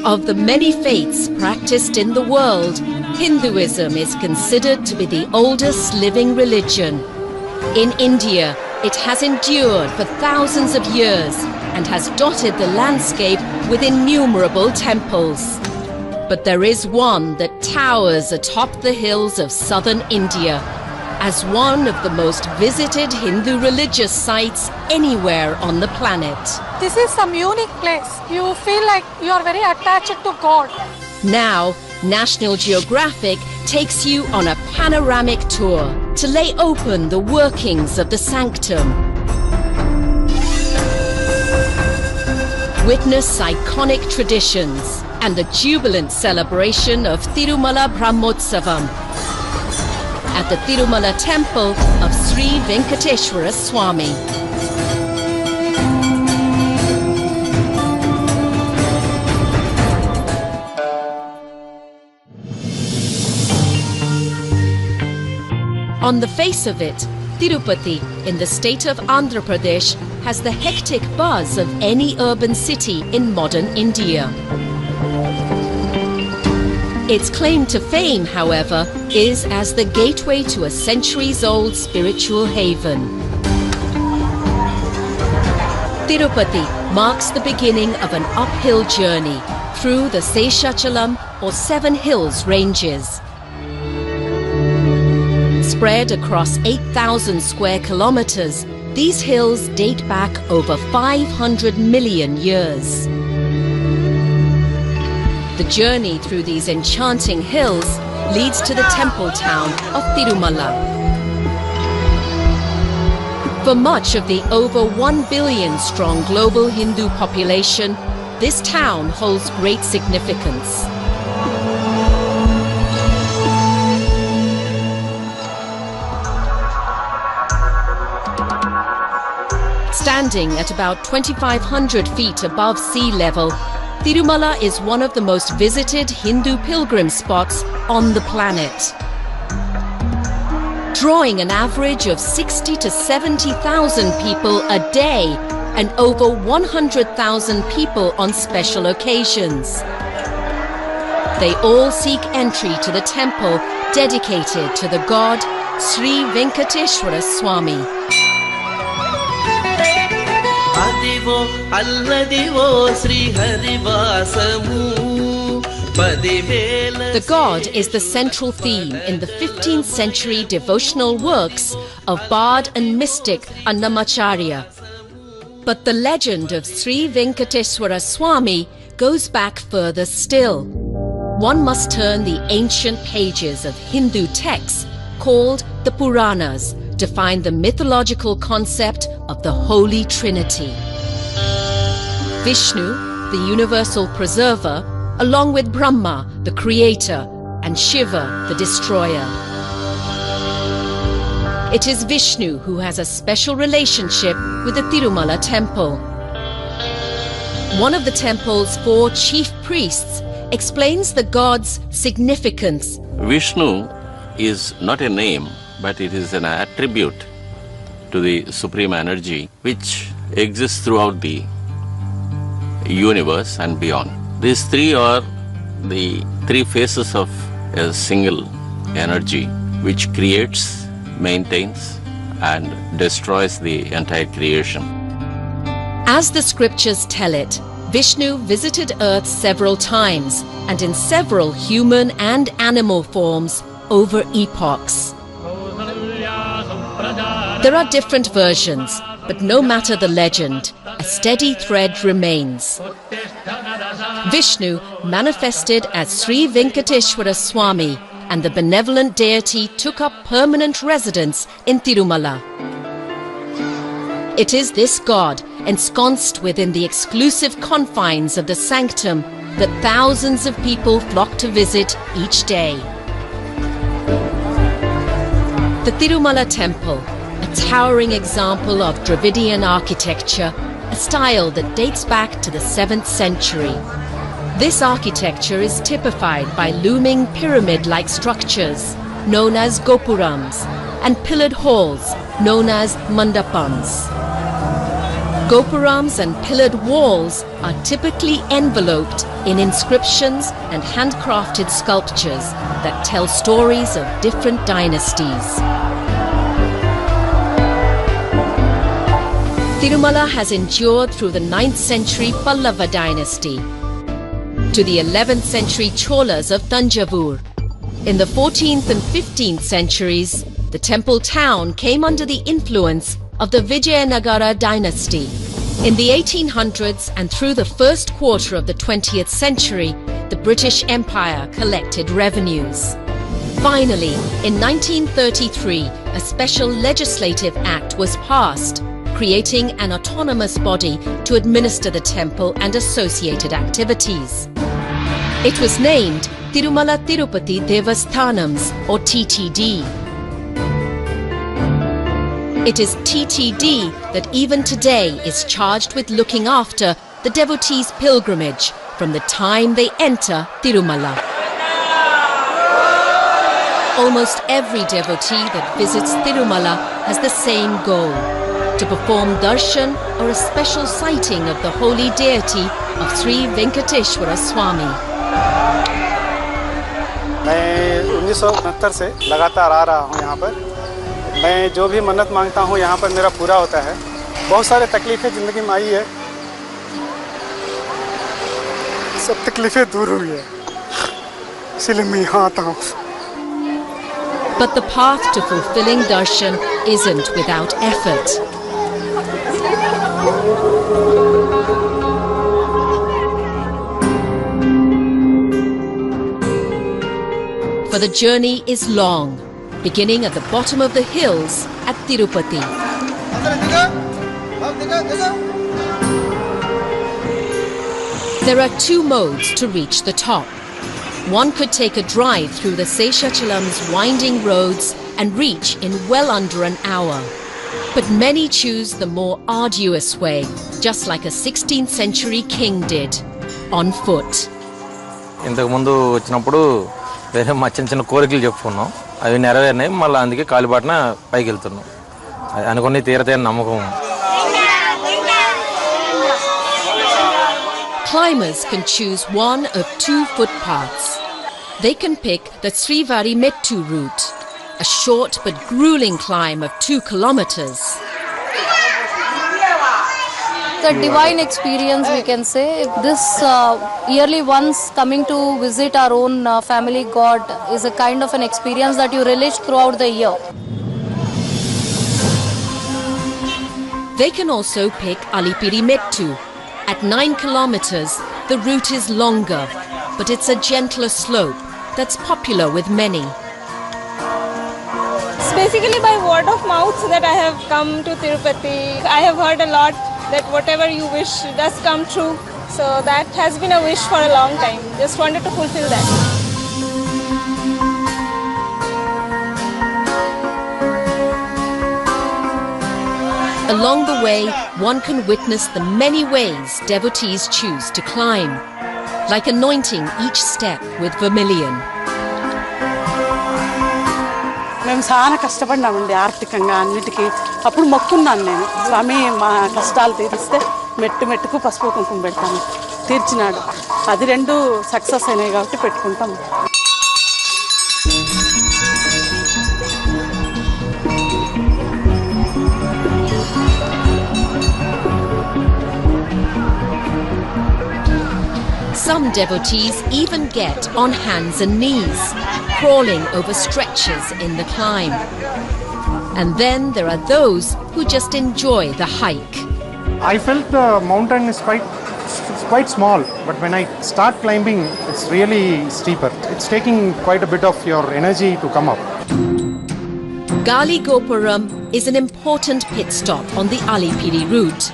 Of the many faiths practiced in the world, Hinduism is considered to be the oldest living religion. In India, it has endured for thousands of years and has dotted the landscape with innumerable temples. But there is one that towers atop the hills of southern India as one of the most visited Hindu religious sites anywhere on the planet. This is some unique place. You feel like you are very attached to God. Now, National Geographic takes you on a panoramic tour to lay open the workings of the sanctum. Witness iconic traditions and the jubilant celebration of Tirumala Brahmotsavam at the Tirumala temple of Sri Venkateshwara Swami. On the face of it, Tirupati in the state of Andhra Pradesh has the hectic buzz of any urban city in modern India. Its claim to fame, however, is as the gateway to a centuries-old spiritual haven. Tirupati marks the beginning of an uphill journey through the Seshachalam or Seven Hills ranges. Spread across 8,000 square kilometers, these hills date back over 500 million years. The journey through these enchanting hills leads to the temple town of Tirumala. For much of the over 1 billion strong global Hindu population, this town holds great significance. Standing at about 2,500 feet above sea level, Tirumala is one of the most visited Hindu pilgrim spots on the planet. Drawing an average of 60 to 70,000 people a day and over 100,000 people on special occasions. They all seek entry to the temple dedicated to the god Sri Venkateshwara Swami. The god is the central theme in the 15th century devotional works of bard and mystic Annamacharya. But the legend of Sri Venkateshwara Swami goes back further still. One must turn the ancient pages of Hindu texts called the Puranas to find the mythological concept of the Holy Trinity. Vishnu, the universal preserver, along with Brahma, the creator, and Shiva, the destroyer. It is Vishnu who has a special relationship with the Tirumala temple. One of the temple's 4 chief priests explains the god's significance. Vishnu is not a name, but it is an attribute to the supreme energy which exists throughout the universe and beyond. These 3 are the 3 faces of a single energy which creates, maintains and destroys the entire creation. As the scriptures tell it, Vishnu visited Earth several times and in several human and animal forms over epochs. There are different versions, but no matter the legend, a steady thread remains. Vishnu manifested as Sri Venkateshwara Swami, and the benevolent deity took up permanent residence in Tirumala. It is this god, ensconced within the exclusive confines of the sanctum, that thousands of people flock to visit each day. The Tirumala temple, a towering example of Dravidian architecture, a style that dates back to the 7th century. This architecture is typified by looming pyramid-like structures, known as gopurams, and pillared halls, known as mandapams. Gopurams and pillared walls are typically enveloped in inscriptions and handcrafted sculptures that tell stories of different dynasties. Tirumala has endured through the 9th century Pallava dynasty to the 11th century Cholas of Tanjavur. In the 14th and 15th centuries, the temple town came under the influence of the Vijayanagara dynasty. In the 1800s and through the first quarter of the 20th century, the British Empire collected revenues. Finally, in 1933, a special legislative act was passed, creating an autonomous body to administer the temple and associated activities. It was named Tirumala Tirupati Devasthanams, or TTD. It is TTD that even today is charged with looking after the devotees' pilgrimage from the time they enter Tirumala. Almost every devotee that visits Tirumala has the same goal: to perform darshan or a special sighting of the holy deity of Sri Venkateshwara Swami. मैं 1969 से लगातार आ रहा हूँ यहाँ पर। मैं जो भी मन्नत मांगता हूँ यहाँ पर मेरा पूरा होता है। बहुत सारे तकलीफें ज़िंदगी में आई है, सब तकलीफें दूर हुई है, इसलिए मैं यहाँ आता हूँ। But the path to fulfilling darshan isn't without effort. For the journey is long, beginning at the bottom of the hills at Tirupati. There are two modes to reach the top. One could take a drive through the Seshachalam's winding roads and reach in well under an hour. But many choose the more arduous way, just like a 16th century king did, on foot. ఇంతకు ముందు వచ్చినప్పుడు వేరే మా చిన్న చిన్న కోరికలు చెప్పుకున్నాం, అవి నెరవేరినాయి. మళ్ళీ అందుకే కాలిబాటన పైకి వెళ్తున్నాం. అనుకుని తీరతేని నమ్మకం. Climbers can choose one of two footpaths. They can pick the Srivari Mettu route, a short but grueling climb of 2 kilometers. The divine experience, we can say. This yearly once coming to visit our own family god is a kind of an experience that you relish throughout the year. They can also pick Alipiri Mettu. At 9 kilometers, the route is longer, but it's a gentler slope that's popular with many. It's basically by word of mouth that I have come to Tirupati. I have heard a lot that whatever you wish does come true. So that has been a wish for a long time. Just wanted to fulfill that. Along the way, one can witness the many ways devotees choose to climb, like anointing each step with vermilion. మేము చాలా కష్టపడినామండి ఆర్థికంగా అన్నిటికీ. అప్పుడు మొక్కున్నాను నేను, స్వామి మా కష్టాలు తీరిస్తే మెట్టు మెట్టుకు పసుపు కుంకుమ పెడతాను. తీర్చినాడు. అది రెండు సక్సెస్ అయినాయి కాబట్టి పెట్టుకుంటాం. Some devotees even get on hands and knees, crawling over stretches in the climb. And then there are those who just enjoy the hike. I felt the mountain is quite small, but when I start climbing, it's really steeper. It's taking quite a bit of your energy to come up. Gali Gopuram is an important pit stop on the Alipiri route,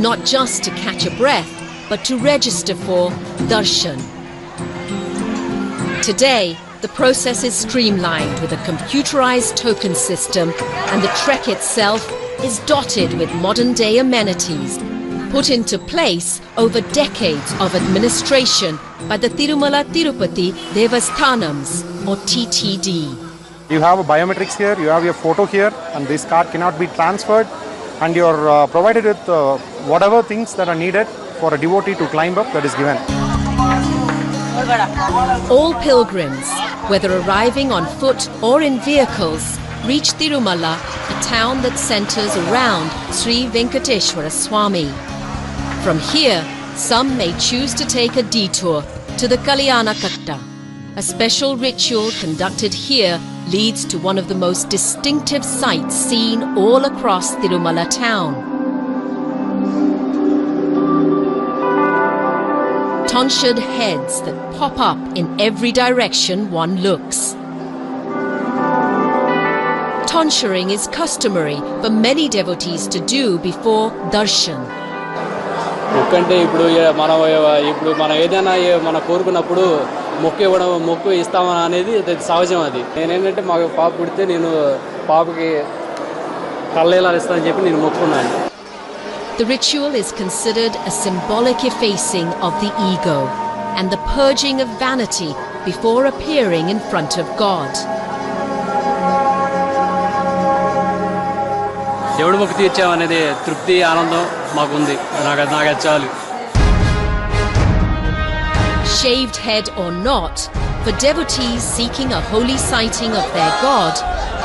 not just to catch a breath, but to register for darshan. Today, the process is streamlined with a computerized token system, and the trek itself is dotted with modern-day amenities, put into place over decades of administration by the Tirumala Tirupati Devasthanams, or TTD. You have a biometrics here, you have your photo here, and this card cannot be transferred. and you're provided with whatever things that are needed for a devotee to climb up, that is given. All pilgrims, whether arriving on foot or in vehicles, reach Tirumala, a town that centers around Sri Venkateshwara Swami. From here, some may choose to take a detour to the Kalyana Katta. A special ritual conducted here leads to one of the most distinctive sights seen all across Tirumala town. Tonsured heads that pop up in every direction one looks. Tonsuring is customary for many devotees to do before darshan. ఎందుకంటే ఇప్పుడు మనం ఏదైనా మన కోరుకున్నప్పుడు మొక్కు ఇస్తామని అనేది సహజం. అది నేనేంటంటే మాకు పాప పుడితే నేను పాపకి కళ్ళేలా ఇస్తానని చెప్పి నేను మొక్కుకున్నాను. The ritual is considered a symbolic effacing of the ego and the purging of vanity before appearing in front of God. దేవుడి మొక్కు తీర్చామనేది తృప్తి ఆనందం మాకుంది. నాకు చాలు. Shaved head or not, for devotees seeking a holy sighting of their God,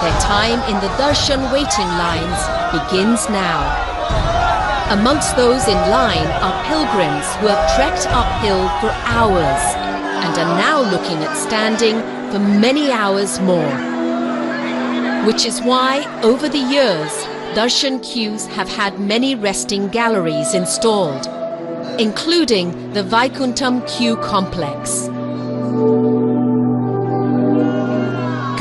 their time in the darshan waiting lines begins now. Amongst those in line are pilgrims who have trekked uphill for hours and are now looking at standing for many hours more. Which is why, over the years, darshan queues have had many resting galleries installed, including the Vaikuntham queue complex.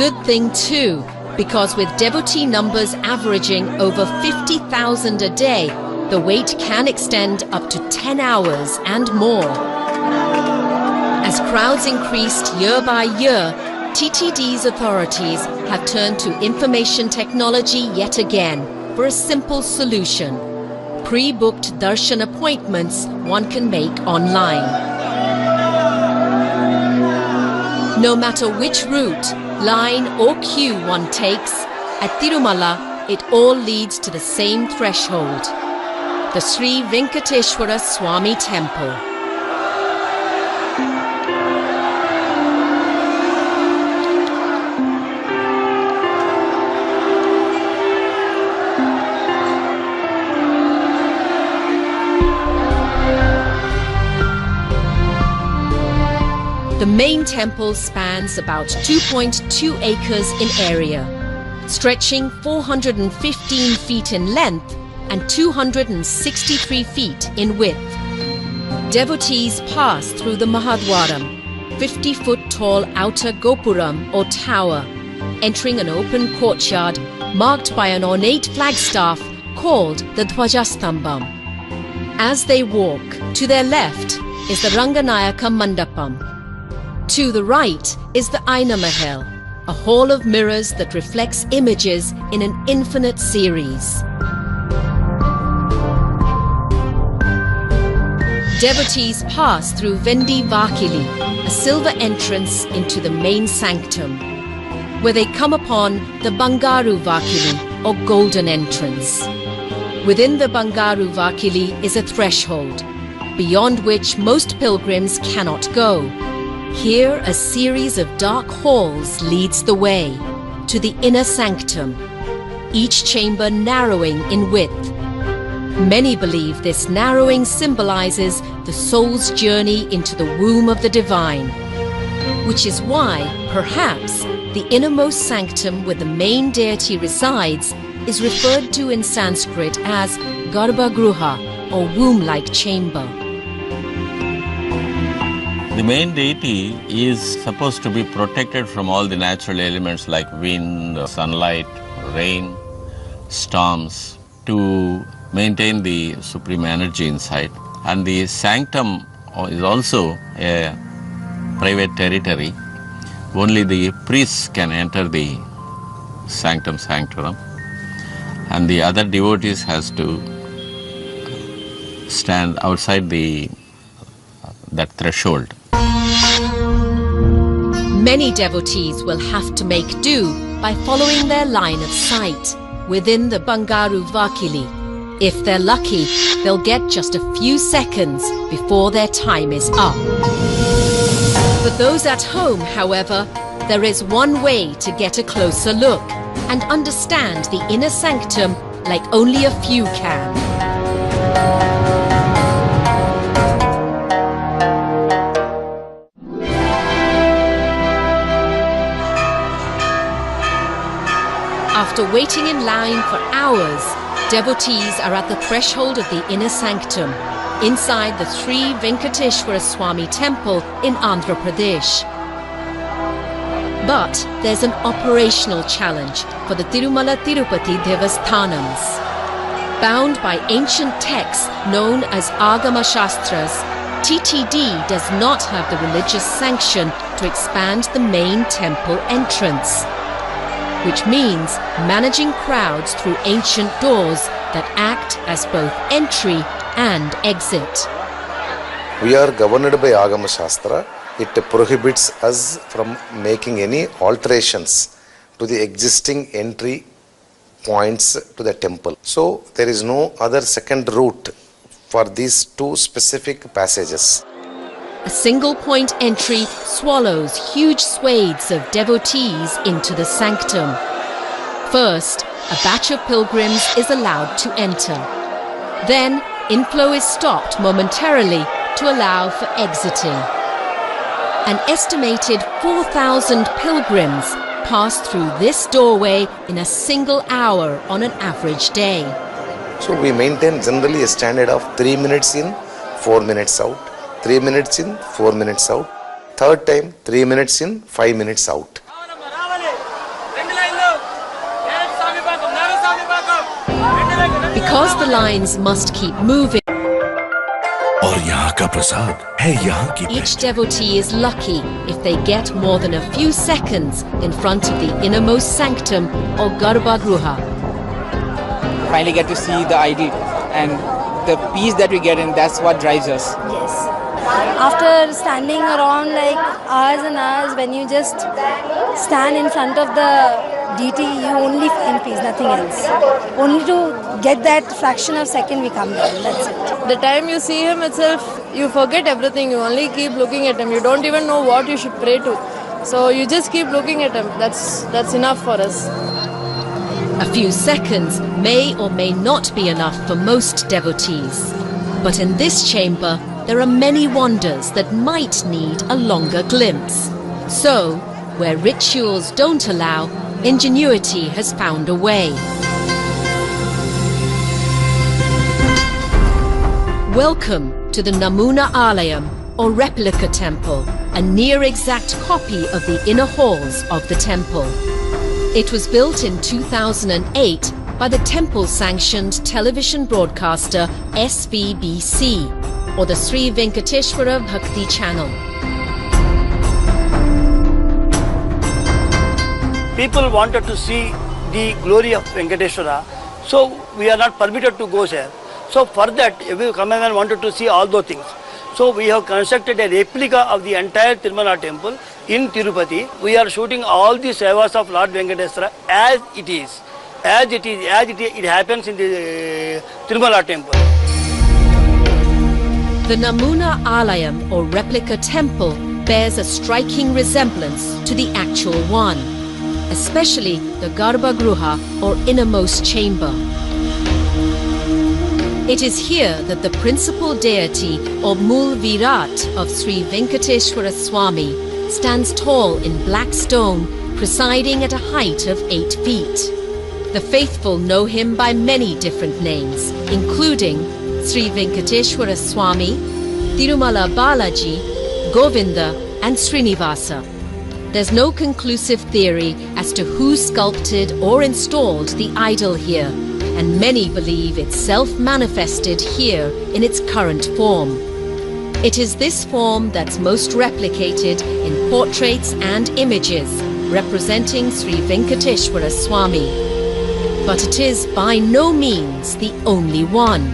Good thing too, because with devotee numbers averaging over 50,000 a day, the wait can extend up to 10 hours and more. As crowds increased year by year, TTD's authorities have turned to information technology yet again for a simple solution: pre-booked darshan appointments one can make online. No matter which route, line or queue one takes, at Tirumala it all leads to the same threshold: the Sri Venkateshwara Swami Temple. The main temple spans about 2.2 acres in area, stretching 415 feet in length and 263 feet in width. Devotees pass through the Mahadwaram, 50-foot tall outer gopuram or tower, entering an open courtyard marked by an ornate flagstaff called the Dhwajastambam. As they walk, to their left is the Ranganayaka Mandapam. To the right is the Aina Mahal, a hall of mirrors that reflects images in an infinite series. Devotees pass through Vendi Vakili, a silver entrance into the main sanctum, where they come upon the Bangaru Vakili, or golden entrance. Within the Bangaru Vakili is a threshold, beyond which most pilgrims cannot go. Here, a series of dark halls leads the way to the inner sanctum, each chamber narrowing in width. Many believe this narrowing symbolizes the soul's journey into the womb of the divine, which is why, perhaps, the innermost sanctum where the main deity resides is referred to in Sanskrit as Garbhagruha, or womb-like chamber. The main deity is supposed to be protected from all the natural elements like wind, sunlight, rain, storms, to maintain the supreme energy inside. And the sanctum is also a private territory. Only the priests can enter the sanctorum, and the other devotees has to stand outside that threshold. Many devotees will have to make do by following their line of sight within the Bangaru Vakili, If they're lucky, they'll get just a few seconds before their time is up. For those at home, however, there is one way to get a closer look and understand the inner sanctum like only a few can. After waiting in line for hours, devotees are at the threshold of the inner sanctum, inside the Sri Venkateshwara Swami temple in Andhra Pradesh. But there's an operational challenge for the Tirumala Tirupati Devasthanams. Bound by ancient texts known as Agama Shastras, TTD does not have the religious sanction to expand the main temple entrance, which means managing crowds through ancient doors that act as both entry and exit. We are governed by Agama Shastra. It prohibits us from making any alterations to the existing entry points to the temple. So there is no other second route for these two specific passages. A single point entry swallows huge swathes of devotees into the sanctum. First, a batch of pilgrims is allowed to enter. Then, inflow is stopped momentarily to allow for exiting. An estimated 4,000 pilgrims pass through this doorway in a single hour on an average day. So we maintain generally a standard of 3 minutes in, 4 minutes out. 3 minutes in, 4 minutes out. Third time, 3 minutes in, 5 minutes out. Because the lines must keep moving, each devotee is lucky if they get more than a few seconds in front of the innermost sanctum or Garbhagruha. Finally get to see the idol and the peace that we get in, that's what drives us. Yes. After standing around like hours and hours, when you just stand in front of the deity, you only find peace, nothing else. Only to get that fraction of second we come down, that's it. The time you see him itself, you forget everything, you only keep looking at him. You don't even know what you should pray to. So you just keep looking at him. That's enough for us. A few seconds may or may not be enough for most devotees. But in this chamber, there are many wonders that might need a longer glimpse. So, where rituals don't allow, ingenuity has found a way. Welcome to the Namuna Alayam, or replica temple, a near-exact copy of the inner halls of the temple. It was built in 2008 by the temple-sanctioned television broadcaster SVBC, or the Sri Venkateshwara Bhakti channel. People wanted to see the glory of Venkateshwara, so we are not permitted to go there. So for that, every cameraman wanted to see all those things. So we have constructed a replica of the entire Tirumala temple in Tirupati. We are shooting all the sevas of Lord Venkateshwara as it is. It happens in the Tirumala temple. The Namuna Alayam, or replica temple, bears a striking resemblance to the actual one, especially the Garbhagruha, or innermost chamber. It is here that the principal deity, or Mool Virat of Sri Venkateshwara Swami, stands tall in black stone, presiding at a height of 8 feet. The faithful know him by many different names, including Sri Venkateshwara Swami, Tirumala Balaji, Govinda and Srinivasa. There's no conclusive theory as to who sculpted or installed the idol here, and many believe it's self-manifested here in its current form. It is this form that's most replicated in portraits and images representing Sri Venkateshwara Swami. But it is by no means the only one,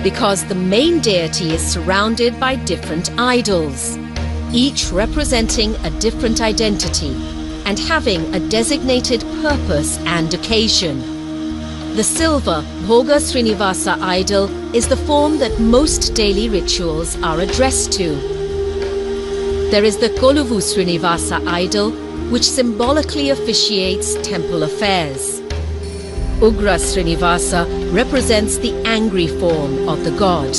because the main deity is surrounded by different idols, each representing a different identity and having a designated purpose and occasion. The silver Bhoga Srinivasa idol is the form that most daily rituals are addressed to. There is the Koluvu Srinivasa idol, which symbolically officiates temple affairs. Ugra Srinivasa represents the angry form of the god.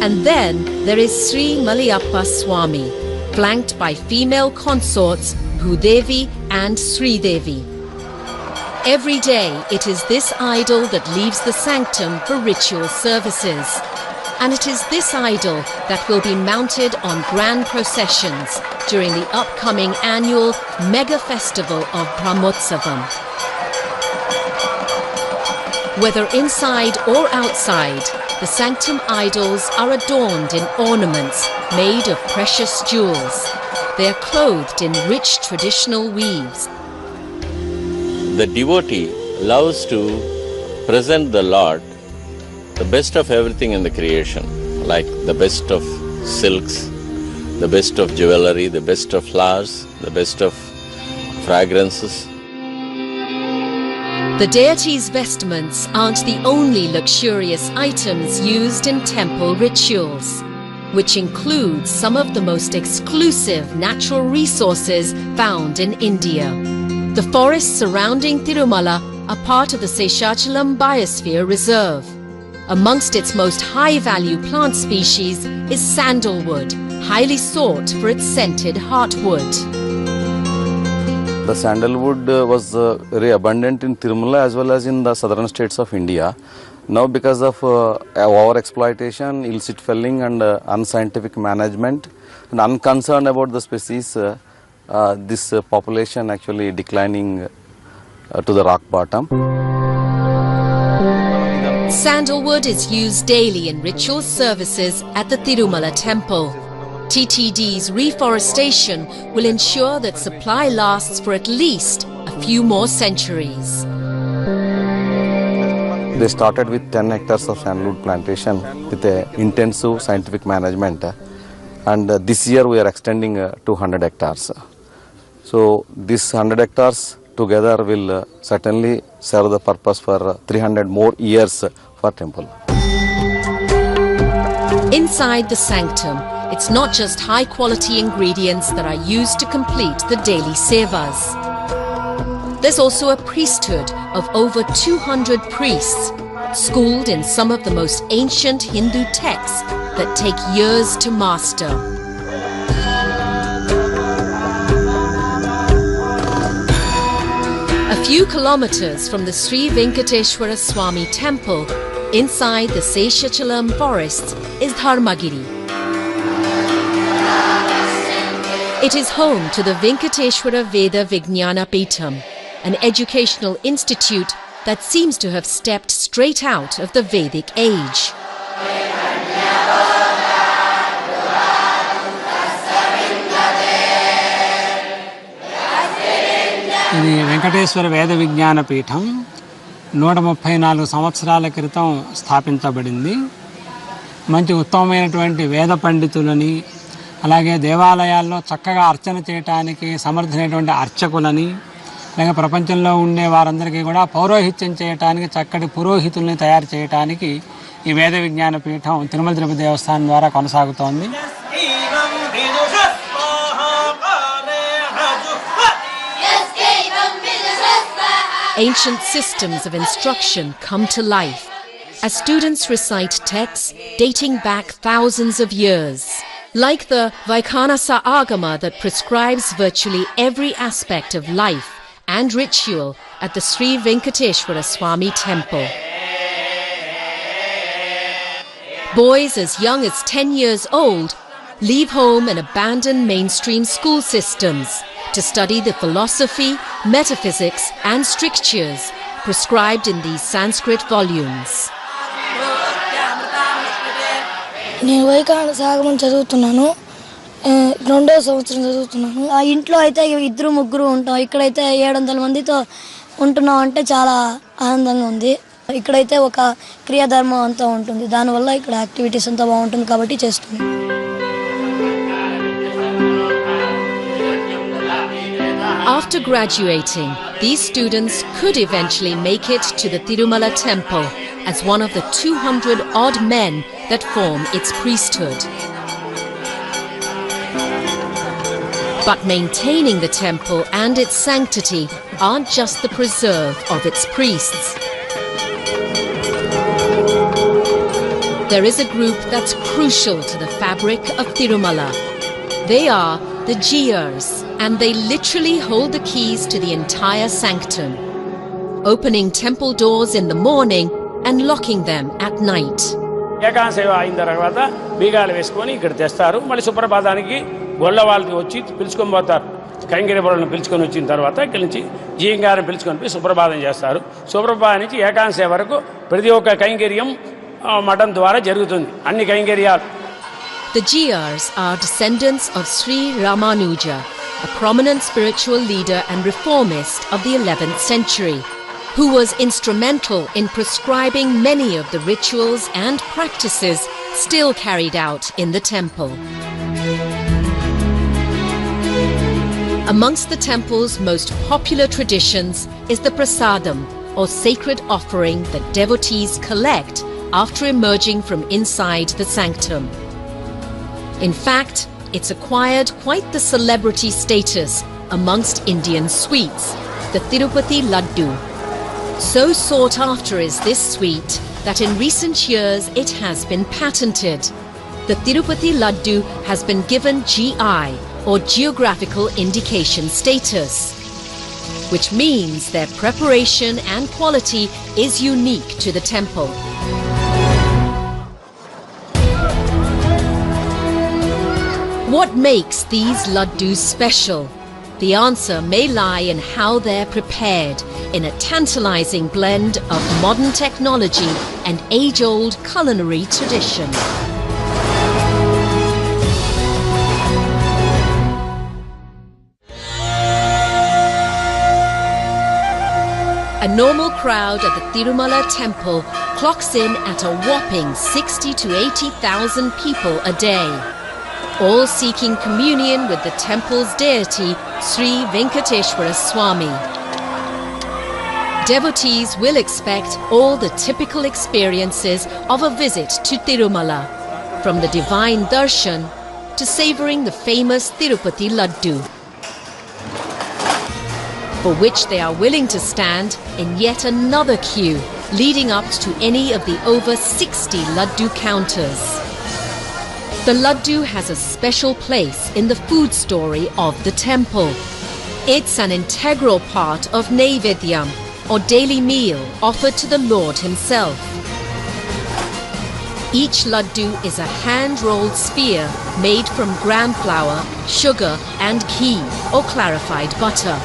And then there is Sri Maliyappa Swami, flanked by female consorts Bhudevi and Sridevi. Every day it is this idol that leaves the sanctum for ritual services. And it is this idol that will be mounted on grand processions during the upcoming annual mega festival of Brahmotsavam. Whether inside or outside, the sanctum idols are adorned in ornaments made of precious jewels. They are clothed in rich traditional weaves. The devotee loves to present the Lord the best of everything in the creation, like the best of silks, the best of jewelry, the best of flowers, the best of fragrances. The deity's vestments aren't the only luxurious items used in temple rituals, which includes some of the most exclusive natural resources found in India. The forests surrounding Tirumala are part of the Seshachalam Biosphere Reserve. Amongst its most high-value plant species is sandalwood, highly sought for its scented heartwood. The sandalwood was very abundant in Tirumala as well as in the southern states of India. Now because of over-exploitation, illicit felling and unscientific management and unconcerned about the species, this population actually declining to the rock bottom. Sandalwood is used daily in ritual services at the Tirumala temple. TTD's reforestation will ensure that supply lasts for at least a few more centuries. They started with 10 hectares of sandalwood plantation with intensive scientific management, and this year we are extending to 100 hectares. So this 100 hectares together will certainly serve the purpose for 300 more years for temple. Inside the sanctum, it's not just high-quality ingredients that are used to complete the daily sevas. There's also a priesthood of over 200 priests, schooled in some of the most ancient Hindu texts that take years to master. A few kilometers from the Sri Venkateshwara Swami temple, inside the Seshachalam forests, is Dharmagiri. It is home to the Venkateshwara Veda Vijnana Peetham, an educational institute that seems to have stepped straight out of the Vedic age. ఇది వెంకటేశ్వర వేద విజ్ఞాన పీఠం 134 సంవత్సరాల క్రితం స్థాపించబడింది. మంచి ఉత్తమమైనటువంటి వేద పండితులని, అలాగే దేవాలయాల్లో చక్కగా అర్చన చేయడానికి సమర్థమైనటువంటి అర్చకులని, అలాగే ప్రపంచంలో ఉండే వారందరికీ కూడా పౌరోహిత్యం చేయడానికి చక్కటి పురోహితుల్ని తయారు చేయడానికి ఈ వేద విజ్ఞాన పీఠం తిరుమల తిరుపతి దేవస్థానం ద్వారా కొనసాగుతోంది. Ancient systems of instruction come to life as students recite texts dating back thousands of years, like the Vaikhanasa Agama that prescribes virtually every aspect of life and ritual at the Sri Venkateshwara Swami temple. Boys as young as 10 years old leave home and abandon mainstream school systems to study the philosophy, metaphysics and strictures prescribed in these Sanskrit volumes. నేను వైఖానస ఆగమం చదువుతున్నాను. 2వ సంవత్సరం చదువుతున్నాను. ఆ ఇంట్లో అయితే 2-3 ఉంటాం. ఇక్కడైతే 700 మందితో ఉంటున్నాం అంటే చాలా ఆనందంగా ఉంది. ఇక్కడైతే ఒక క్రియాధర్మం అంతా ఉంటుంది. దానివల్ల ఇక్కడ యాక్టివిటీస్ అంతా బాగుంటుంది కాబట్టి చేస్తున్నాం. After graduating, These students could eventually make it to the Tirumala temple as one of the 200 odd men that form its priesthood. But maintaining the temple and its sanctity aren't just the preserve of its priests. There is a group that's crucial to the fabric of Tirumala. They are the Jiyars, and they literally hold the keys to the entire sanctum, opening temple doors in the morning and locking them at night. ఏకాంత సేవ అయిన తర్వాత బీగాలు వేసుకొని ఇక్కడ తెస్తారు. మళ్ళీ సుప్రభాతానికి గొల్ల వాళ్ళకి వచ్చి పిలుచుకొని పోతారు. కైంకర్య బరులను పిలుచుకొని వచ్చిన తర్వాత ఇక్కడి నుంచి జీయంగారిని పిలుచుకొని పోయి సుప్రభాతం చేస్తారు. సుప్రభాతం నుంచి ఏకాంత సేవ వరకు ప్రతి ఒక్క కైంకర్యం మఠం ద్వారా జరుగుతుంది. అన్ని కైంకర్యాలు. The Jiyars are descendants of Sri Ramanuja, a prominent spiritual leader and reformist of the 11th century, who was instrumental in prescribing many of the rituals and practices still carried out in the temple. Amongst the temple's most popular traditions is the prasadam, or sacred offering that devotees collect after emerging from inside the sanctum. In fact, it's acquired quite the celebrity status amongst Indian sweets, the Tirupati Laddu. So sought after is this sweet that in recent years it has been patented. The Tirupati Laddu has been given GI, or Geographical Indication status, which means their preparation and quality is unique to the temple. What makes these laddus special? The answer may lie in how they're prepared, in a tantalizing blend of modern technology and age-old culinary tradition. A normal crowd at the Tirumala temple clocks in at a whopping 60 to 80,000 people a day, all seeking communion with the temple's deity, Sri Venkateshwara Swami. Devotees will expect all the typical experiences of a visit to Tirumala, from the divine darshan to savouring the famous Tirupati Laddu, for which they are willing to stand in yet another queue leading up to any of the over 60 Laddu counters. The Laddu has a special place in the food story of the temple. It's an integral part of Naivedyam, or daily meal offered to the Lord himself. Each Laddu is a hand-rolled sphere made from gram flour, sugar and ghee, or clarified butter.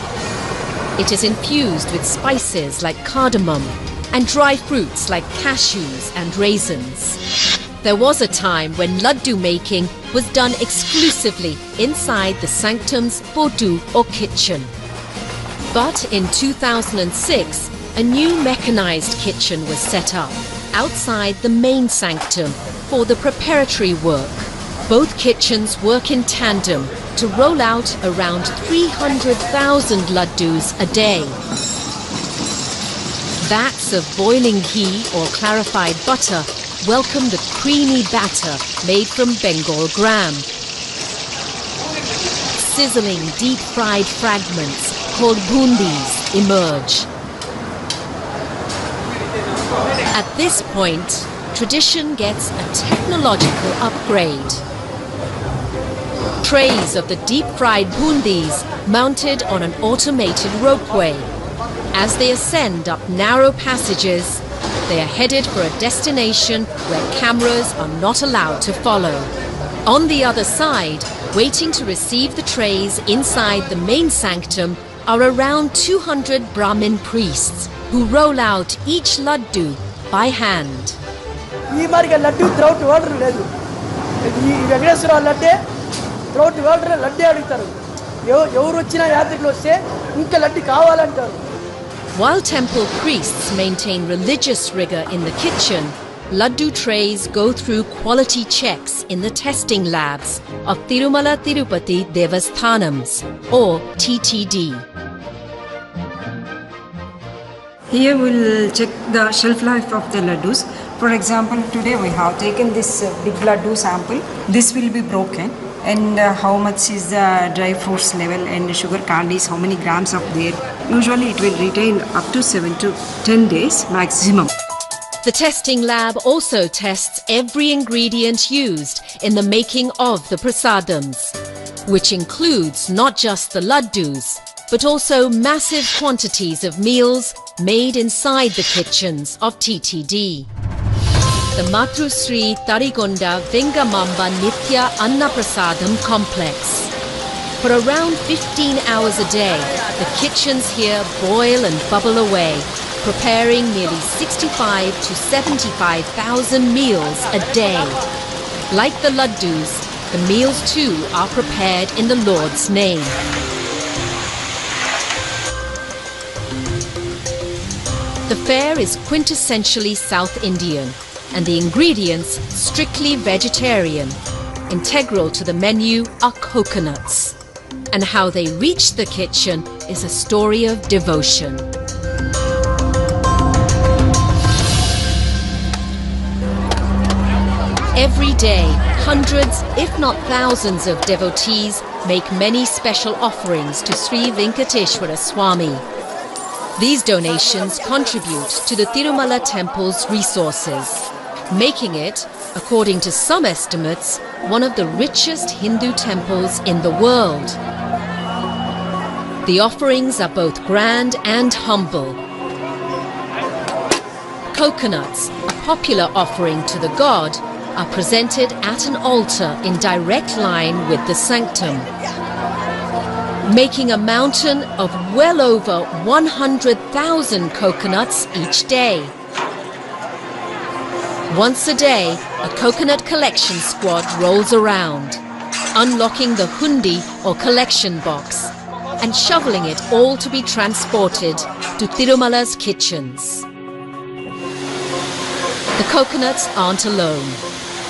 It is infused with spices like cardamom and dry fruits like cashews and raisins. There was a time when laddu making was done exclusively inside the sanctum's podu, or kitchen. But in 2006, a new mechanized kitchen was set up outside the main sanctum for the preparatory work. Both kitchens work in tandem to roll out around 300,000 laddus a day. Vats of boiling ghee or clarified butter welcome the creamy batter made from Bengal gram. Sizzling deep-fried fragments called bundis emerge. At this point, tradition gets a technological upgrade. Trays of the deep-fried bundis mounted on an automated ropeway. As they ascend up narrow passages, they are headed for a destination where cameras are not allowed to follow. On the other side, waiting to receive the trays inside the main sanctum, are around 200 Brahmin priests who roll out each laddu by hand. throughout the world ladde aditaru evaru vachina yatrikulu vaste inka laddi kavalantaru. While temple priests maintain religious rigor in the kitchen, laddu trays go through quality checks in the testing labs of Tirumala Tirupati Devasthanams, or TTD. Here we'll check the shelf life of the laddus. For example, today we have taken this big laddu sample. This will be broken, and how much is the dry fruits level and sugar candies, how many grams of there. Usually it will retain up to 7 to 10 days maximum. The testing lab also tests every ingredient used in the making of the prasadams, which includes not just the laddus, but also massive quantities of meals made inside the kitchens of TTD. The Matrusri Tarigonda Vengamamba Nitya Anna Prasadam complex. For around 15 hours a day, the kitchens here boil and bubble away, preparing nearly 65 to 75,000 meals a day. Like the laddus, the meals too are prepared in the Lord's name. The fare is quintessentially South Indian, and the ingredients strictly vegetarian. Integral to the menu are coconuts. And how they reach the kitchen is a story of devotion. Every day, hundreds, if not thousands of devotees make many special offerings to Sri Venkateshwara Swami. These donations contribute to the Tirumala temple's resources, making it, according to some estimates, one of the richest Hindu temples in the world. The offerings are both grand and humble. Coconuts, a popular offering to the god, are presented at an altar in direct line with the sanctum, making a mountain of well over 100,000 coconuts each day. Once a day, a coconut collection squad rolls around, unlocking the hundi or collection box and shoveling it all to be transported to Tirumala's kitchens. The coconuts aren't alone.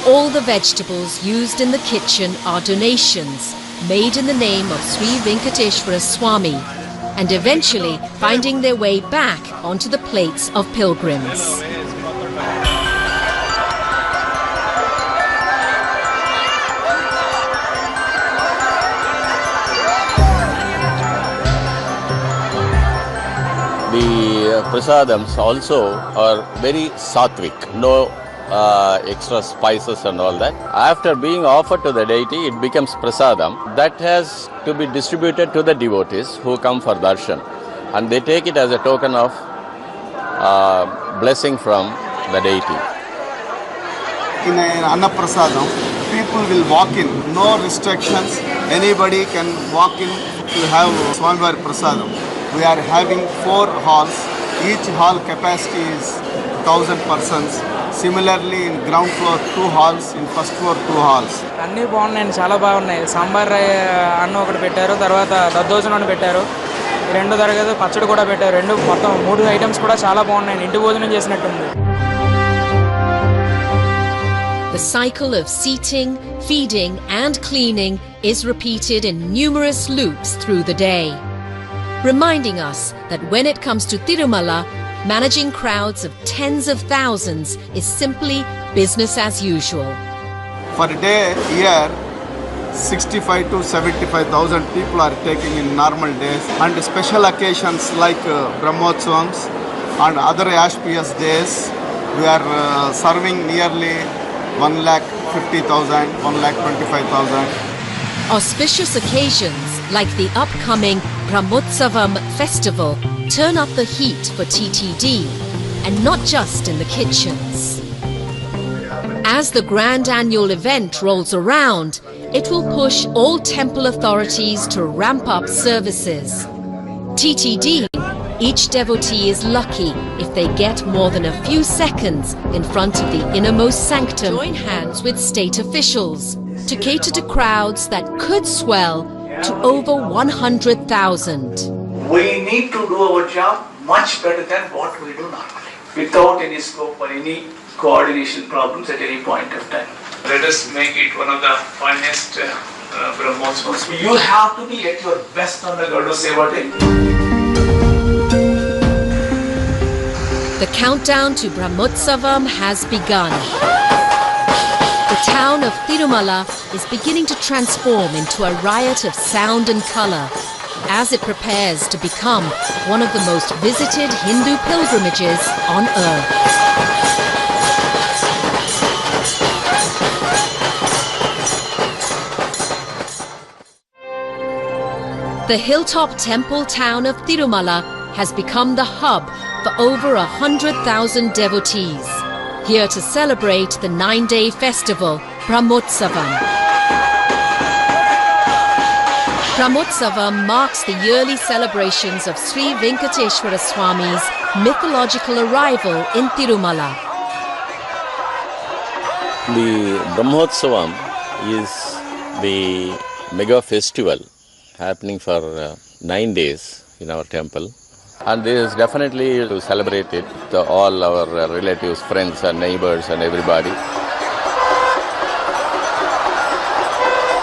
All the vegetables used in the kitchen are donations made in the name of Sri Venkateshwara Swami and eventually finding their way back onto the plates of pilgrims. The prasadams also are very sattvic, no extra spices and all that. After being offered to the deity, it becomes prasadam. That has to be distributed to the devotees who come for darshan, and they take it as a token of blessing from the deity. In an Annaprasadam, people will walk in, no restrictions. Anybody can walk in to have Swamivar Prasadam. We are having 4 halls. Each hall capacity is 1,000 persons. Similarly, in ground floor 2 halls, in first floor 2 halls. అన్నీ బాగున్నాయి, చాలా బాగున్నాయి. సాంబార్ అన్నం ఒకటి పెట్టారు, తర్వాత దద్దోజనం పెట్టారు, రెండో తరగతి పచ్చడి కూడా పెట్టారు. రెండు మొత్తం 3 ఐటమ్స్ కూడా చాలా బాగున్నాయి. ఇంటి భోజనం చేసినట్టుంది. The cycle of seating, feeding and cleaning is repeated in numerous loops through the day, reminding us that when it comes to Tirumala, managing crowds of tens of thousands is simply business as usual. For a day, year, 65 to 75,000 people are taking in normal days, and special occasions like Brahmotsavams and other auspicious days, we are serving nearly 1,50,000, 1,25,000. Auspicious occasions like the upcoming Brahmotsavam festival turn up the heat for TTD, and not just in the kitchens. As the grand annual event rolls around, it will push all temple authorities to ramp up services. TTD, each devotee is lucky if they get more than a few seconds in front of the innermost sanctum, join hands with state officials to cater to crowds that could swell to over 100,000. We need to do our job much better than what we do normally, without any scope for any coordination problems at any point of time. Let us make it one of the finest Brahmotsavams. You have to be at your best on the Garda Seva day. The countdown to Brahmotsavam has begun. The town of Tirumala is beginning to transform into a riot of sound and colour as it prepares to become one of the most visited Hindu pilgrimages on earth. The hilltop temple town of Tirumala has become the hub for over 100,000 devotees, here to celebrate the 9-day festival, Brahmotsavam. Brahmotsavam marks the yearly celebrations of Sri Venkateshwara Swami's mythological arrival in Tirumala. The Brahmotsavam is the mega festival happening for 9 days in our temple. And this is definitely to celebrate it, to all our relatives, friends and neighbors and everybody.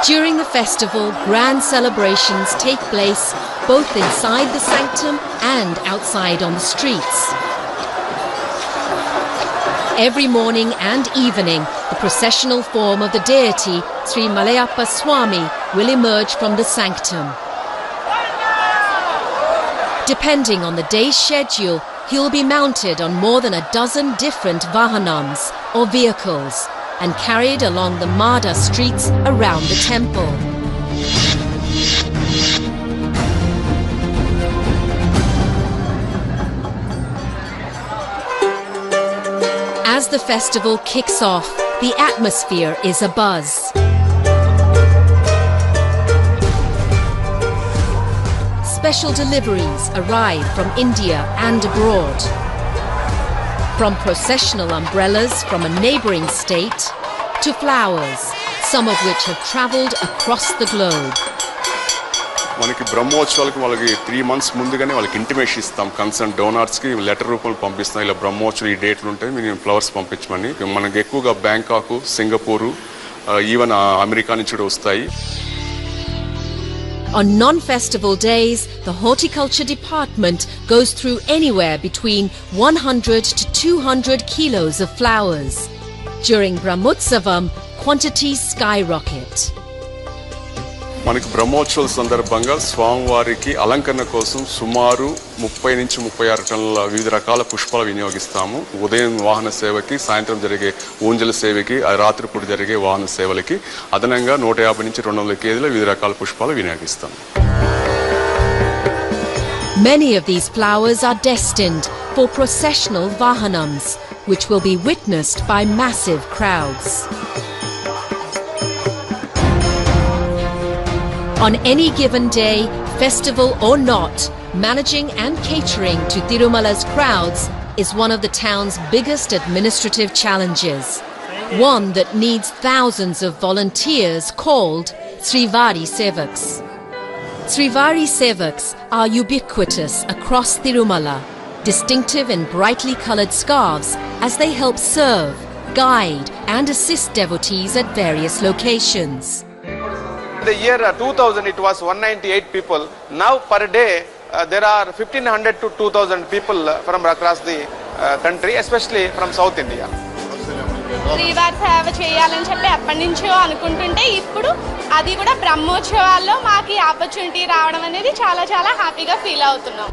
During the festival, grand celebrations take place both inside the sanctum and outside on the streets. Every morning and evening, the processional form of the deity, Sri Malayappa Swami, will emerge from the sanctum. Depending on the day's schedule, he will be mounted on more than a dozen different vahanams or vehicles and carried along the Mada streets around the temple. As the festival kicks off, the atmosphere is abuzz. Special deliveries arrive from India and abroad. From processional umbrellas from a neighbouring state to flowers, some of which have travelled across the globe. మనకి బ్రహ్మోత్సవాలకి వాళ్ళకి 3 months ముందుగానే వాళ్ళకి intimation ఇస్తాం. Concern డోనార్స్కి letter రూపంలో పంపిస్తాం. ఇలా బ్రహ్మోత్సవం ఈ డేట్లు ఉంటాయి, మేము ఫ్లవర్స్ పంపించమని. మనకి ఎక్కువగా బ్యాంకాక్, సింగపూరు, ఈవెన్ అమెరికా నుంచి కూడా వస్తాయి. On non-festival days, the horticulture department goes through anywhere between 100 to 200 kilos of flowers. During Brahmotsavam, quantities skyrocket. మనకి బ్రహ్మోత్సవాల సందర్భంగా స్వామివారికి అలంకరణ కోసం సుమారు 30 నుంచి 36 టన్నుల వివిధ రకాల పుష్పాలు వినియోగిస్తాము. ఉదయం వాహన సేవకి, సాయంత్రం జరిగే ఊంజల సేవకి, రాత్రిపూట జరిగే వాహన సేవలకి అదనంగా 150 నుంచి 200 కేజీల వివిధ రకాల పుష్పాలు వినియోగిస్తాము. Many of these flowers are destined for processional vahanams, which will be witnessed by massive crowds. On any given day, festival or not, managing and catering to Tirumala's crowds is one of the town's biggest administrative challenges, one that needs thousands of volunteers called Srivari Sevaks. Srivari Sevaks are ubiquitous across Tirumala, distinctive in brightly coloured scarves as they help serve, guide and assist devotees at various locations. In the year 2000 it was 198 people. Now per day there are 1500 to 2000 people from across the country, especially from South India. శ్రీవారి సేవ చేయాలని చెప్పి ఎప్పటి నుంచో అనుకుంటుంటే ఇప్పుడు అది కూడా బ్రహ్మోత్సవాల్లో మాకు ఈ ఆపర్చునిటీ రావడం అనేది చాలా చాలా హ్యాపీగా ఫీల్ అవుతున్నాం.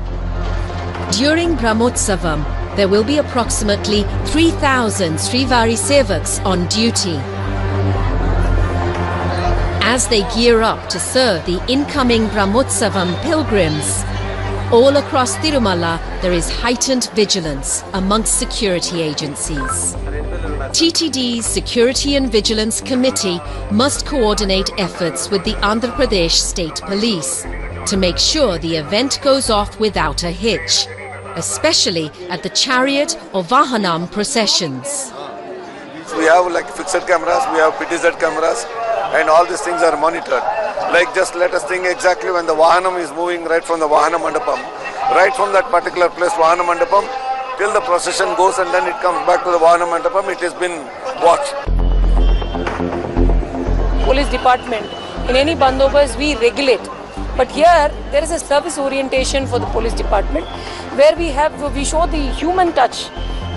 During Brahmotsavam, there will be approximately 3,000 Srivari Sevaks on duty. As they gear up to serve the incoming Brahmotsavam pilgrims, all across Tirumala there is heightened vigilance amongst security agencies. TTD's Security and Vigilance Committee must coordinate efforts with the Andhra Pradesh State Police to make sure the event goes off without a hitch, especially at the chariot or Vahanam processions. We have like fixed cameras, we have PTZ cameras, and all these things are monitored. Like just let us think exactly when the Vahanam is moving right from the Vahana Mandapam, right from that particular place, Vahana Mandapam, till the procession goes and then it comes back to the Vahana Mandapam, it has been watched. Police department, in any bandobas we regulate. But here there is a service orientation for the police department. where we show the human touch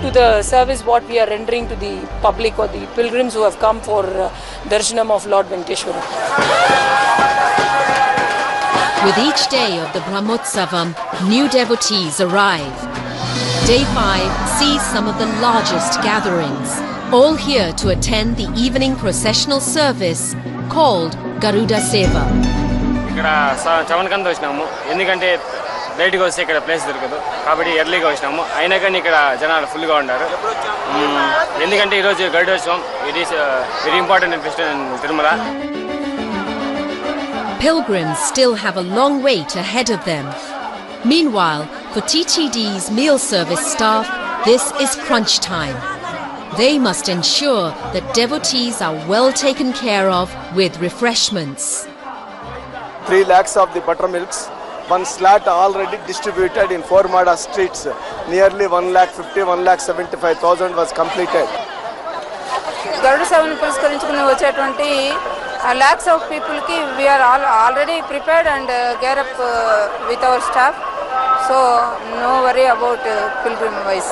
to the service what we are rendering to the public or the pilgrims who have come for darshanam of Lord Venkateshwara. With each day of the Brahmotsavam, new devotees arrive. Day 5 sees some of the largest gatherings, all here to attend the evening processional service called Garuda Seva. ఇక్కడ 7 గంటలకు వచ్చినాము ఎందుకంటే లేట్గా వస్తే ఇక్కడ place దొరకదు కాబట్టి ఎర్లీగా వచ్చినాము అయినా కానీ ఇక్కడ జనాలు ఫుల్గా ఉన్నారు ఎందుకంటే ఈరోజు Garudotsavam it is very important festival in Tirumala. Pilgrims still have a long wait ahead of them. Meanwhile, for TTD's meal service staff, this is crunch time. They must ensure that devotees are well taken care of with refreshments. 3 lakhs of the buttermilks, 1 slat already distributed in 4 Mada streets. Nearly 1,50,000-1,75,000 was completed. Garuda Sevanu పురస్కరించుకుని వచ్చేటువంటి lakhs of people ki we are already prepared and gear up with our staff, so no worry about pilgrim wise.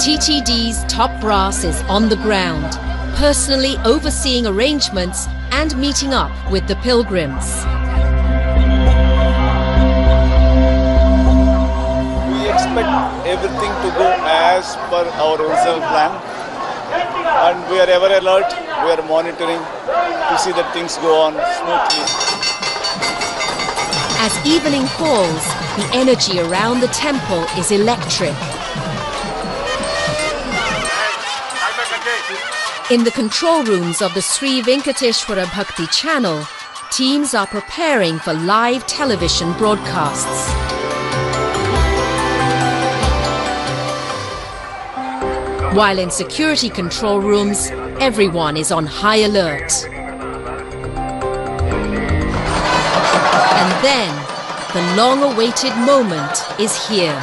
TTD's top brass is on the ground, personally overseeing arrangements and meeting up with the pilgrims. We expect everything to go as per our original plan, and we are ever alert, we are monitoring to see that things go on smoothly. As evening falls, the energy around the temple is electric. In the control rooms of the Sri Venkateshwara Bhakti channel, teams are preparing for live television broadcasts. While in security control rooms, everyone is on high alert. And then, the long-awaited moment is here.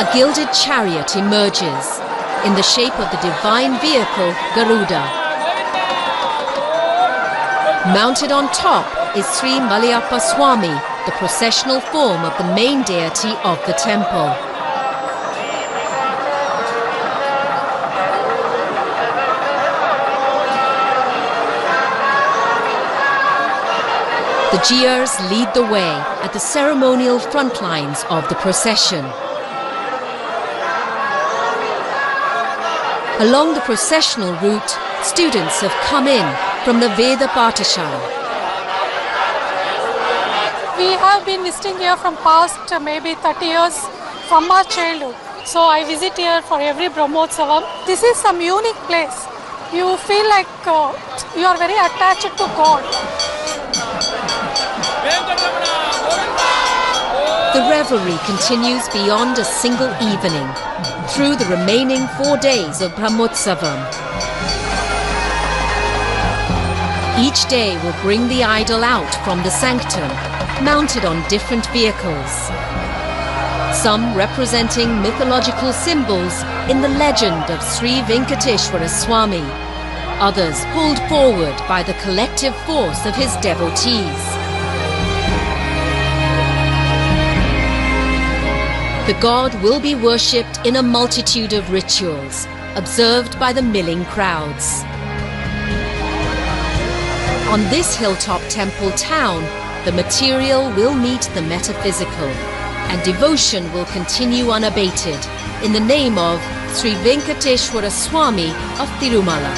A gilded chariot emerges in the shape of the divine vehicle Garuda. Mounted on top is Sri Malayappa Swami, the processional form of the main deity of the temple. The Jiers lead the way at the ceremonial front lines of the procession. Along the processional route, students have come in from the Veda Pathashala. We have been visiting here from past maybe 30 years from our childhood. So I visit here for every Brahmotsavam. This is some unique place. You feel like you are very attached to God. The revelry continues beyond a single evening, through the remaining 4 days of Brahmotsavam. Each day will bring the idol out from the sanctum, mounted on different vehicles. Some representing mythological symbols in the legend of Sri Venkateshwara Swami, others pulled forward by the collective force of his devotees. The god will be worshipped in a multitude of rituals, observed by the milling crowds. On this hilltop temple town, the material will meet the metaphysical, and devotion will continue unabated in the name of Sri Venkateshwara Swami of Tirumala.